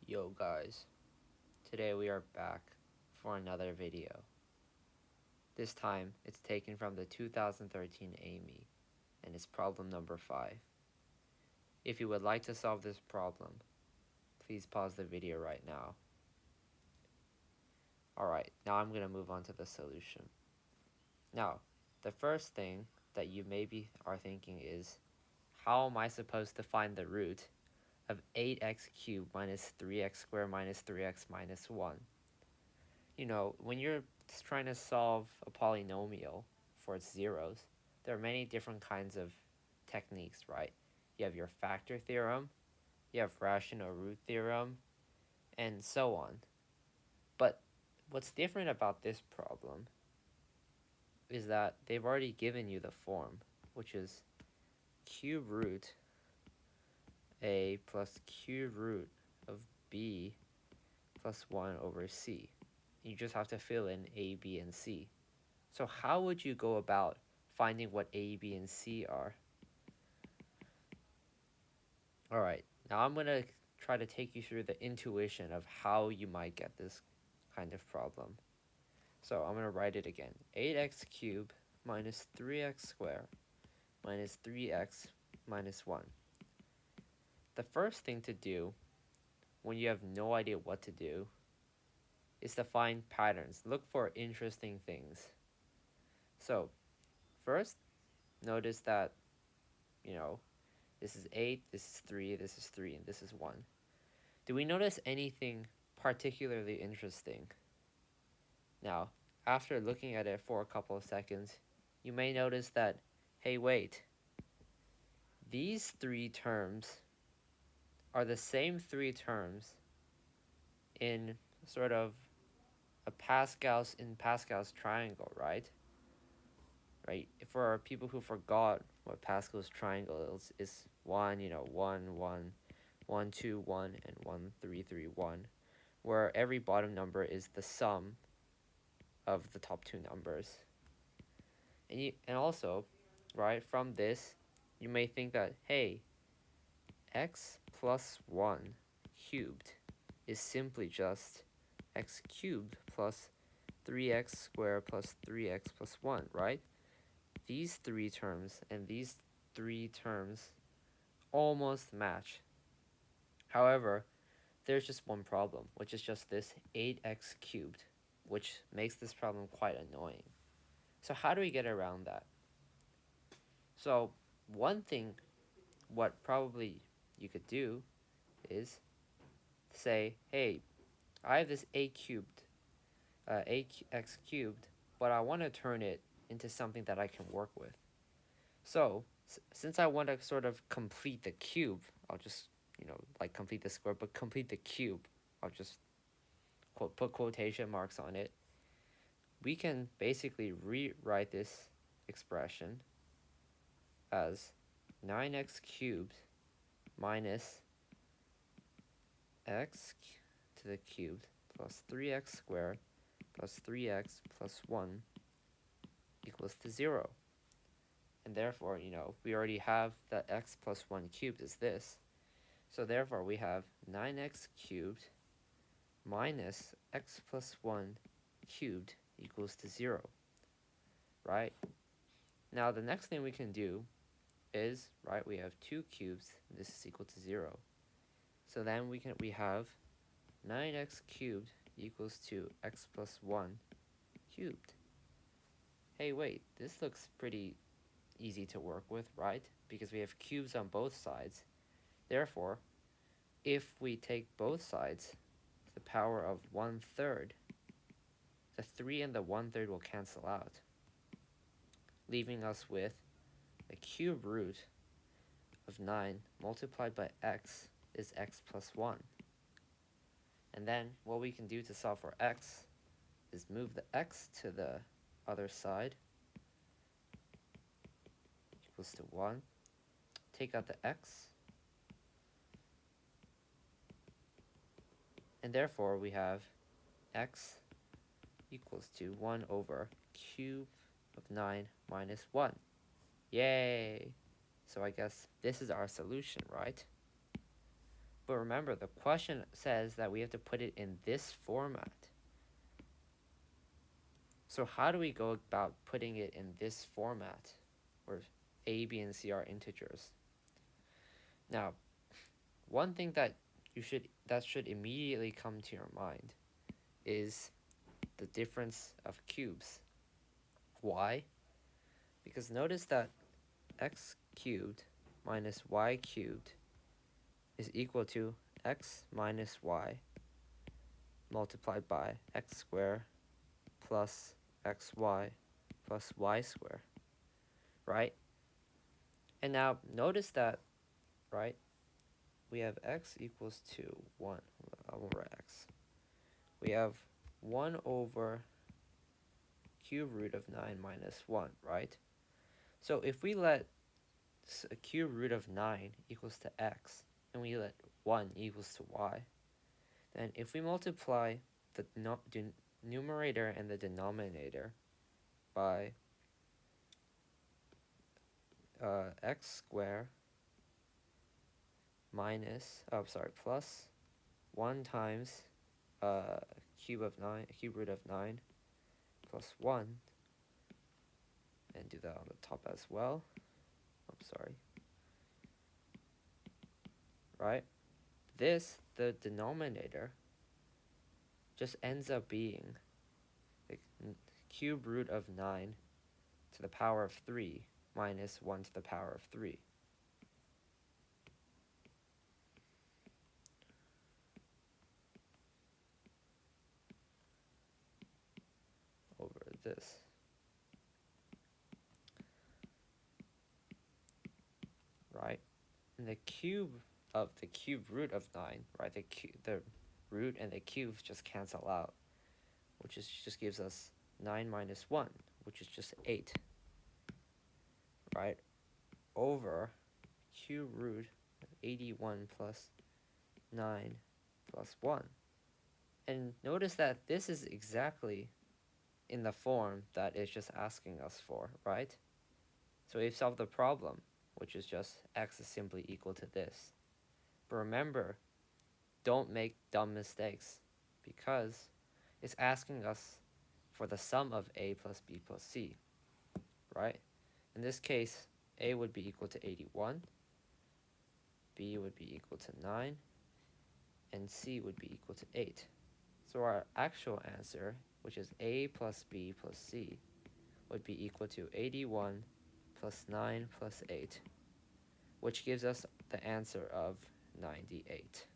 Yo guys, today we are back for another video. This time it's taken from the 2013 AIME and it's problem number 5. If you would like to solve this problem, please pause the video right now. Alright, now I'm going to move on to the solution. Now, the first thing that you maybe are thinking is, how am I supposed to find the root of 8x cubed minus 3x squared minus 3x minus 1? You know, when you're trying to solve a polynomial for its zeros, there are many different kinds of techniques, right? You have your factor theorem, you have rational root theorem, and so on. But what's different about this problem is that they've already given you the form, which is cube root a plus cube root of b plus 1 over c. You just have to fill in a, b, and c. So how would you go about finding what a, b, and c are? Alright, now I'm going to try to take you through the intuition of how you might get this kind of problem. So I'm going to write it again. 8x cubed minus 3x squared minus 3x minus 1. The first thing to do when you have no idea what to do is to find patterns. Look for interesting things. So first, notice that, this is 8, this is 3, this is 3, and this is 1. Do we notice anything particularly interesting? Now, after looking at it for a couple of seconds, you may notice that, hey, wait, these three terms are the same three terms in sort of Pascal's triangle, right? Right? For people who forgot what Pascal's triangle is 1, 1, 1, 1, 2, 1, and 1, 3, 3, 1, where every bottom number is the sum of the top two numbers. And also, right, from this, you may think that, hey, x plus 1 cubed is simply just x cubed plus 3x squared plus 3x plus 1, right? These three terms and these three terms almost match. However, there's just one problem, which is just this 8x cubed, which makes this problem quite annoying. So how do we get around that? So one thing, what probably you could do is say, hey, I have this ax cubed, but I want to turn it into something that I can work with. So since I want to sort of complete the cube, I'll just, complete the square, but complete the cube, I'll just put quotation marks on it. We can basically rewrite this expression as 9x cubed minus x to the cubed plus 3x squared plus 3x plus 1 equals to 0. And therefore, we already have that x plus 1 cubed is this. So therefore, we have 9x cubed minus x plus 1 cubed equals to 0, right? Now, the next thing we can do is, right, we have 2 cubes, and this is equal to 0. So then we have 9x cubed equals to x plus 1 cubed. Hey, wait, this looks pretty easy to work with, right? Because we have cubes on both sides. Therefore, if we take both sides to the power of 1/3, the 3 and the 1/3 will cancel out, leaving us with the cube root of 9 multiplied by x is x plus 1. And then what we can do to solve for x is move the x to the other side, equals to 1. Take out the x, and therefore we have x equals to 1 over cube of 9 minus 1. Yay! So I guess this is our solution, right? But remember, the question says that we have to put it in this format. So how do we go about putting it in this format, where a, b, and c are integers? Now, one thing that should immediately come to your mind is the difference of cubes. Why? Because notice that x cubed minus y cubed is equal to x minus y multiplied by x squared plus xy plus y squared, right? And now notice that, right, we have x equals to 1. I won't write x. We have 1 over cube root of 9 minus 1, right? So if we let a cube root of 9 equals to x, and we let 1 equals to y, then if we multiply the numerator and the denominator by x squared plus 1 times cube root of 9 plus 1, and do that on the top as well. Right? The denominator, just ends up being the cube root of 9 to the power of 3 minus 1 to the power of 3. Over this. Right? And the cube of the cube root of 9, right? The root and the cubes just cancel out, which just gives us 9 minus 1, which is just 8, right? Over cube root of 81 plus 9 plus 1. And notice that this is exactly in the form that it's just asking us for, right? So we've solved the problem, which is just x is simply equal to this. But remember, don't make dumb mistakes, because it's asking us for the sum of a plus b plus c, right? In this case, a would be equal to 81, b would be equal to 9, and c would be equal to 8. So our actual answer, which is a plus b plus c, would be equal to 81 plus 9 plus 8, which gives us the answer of 98.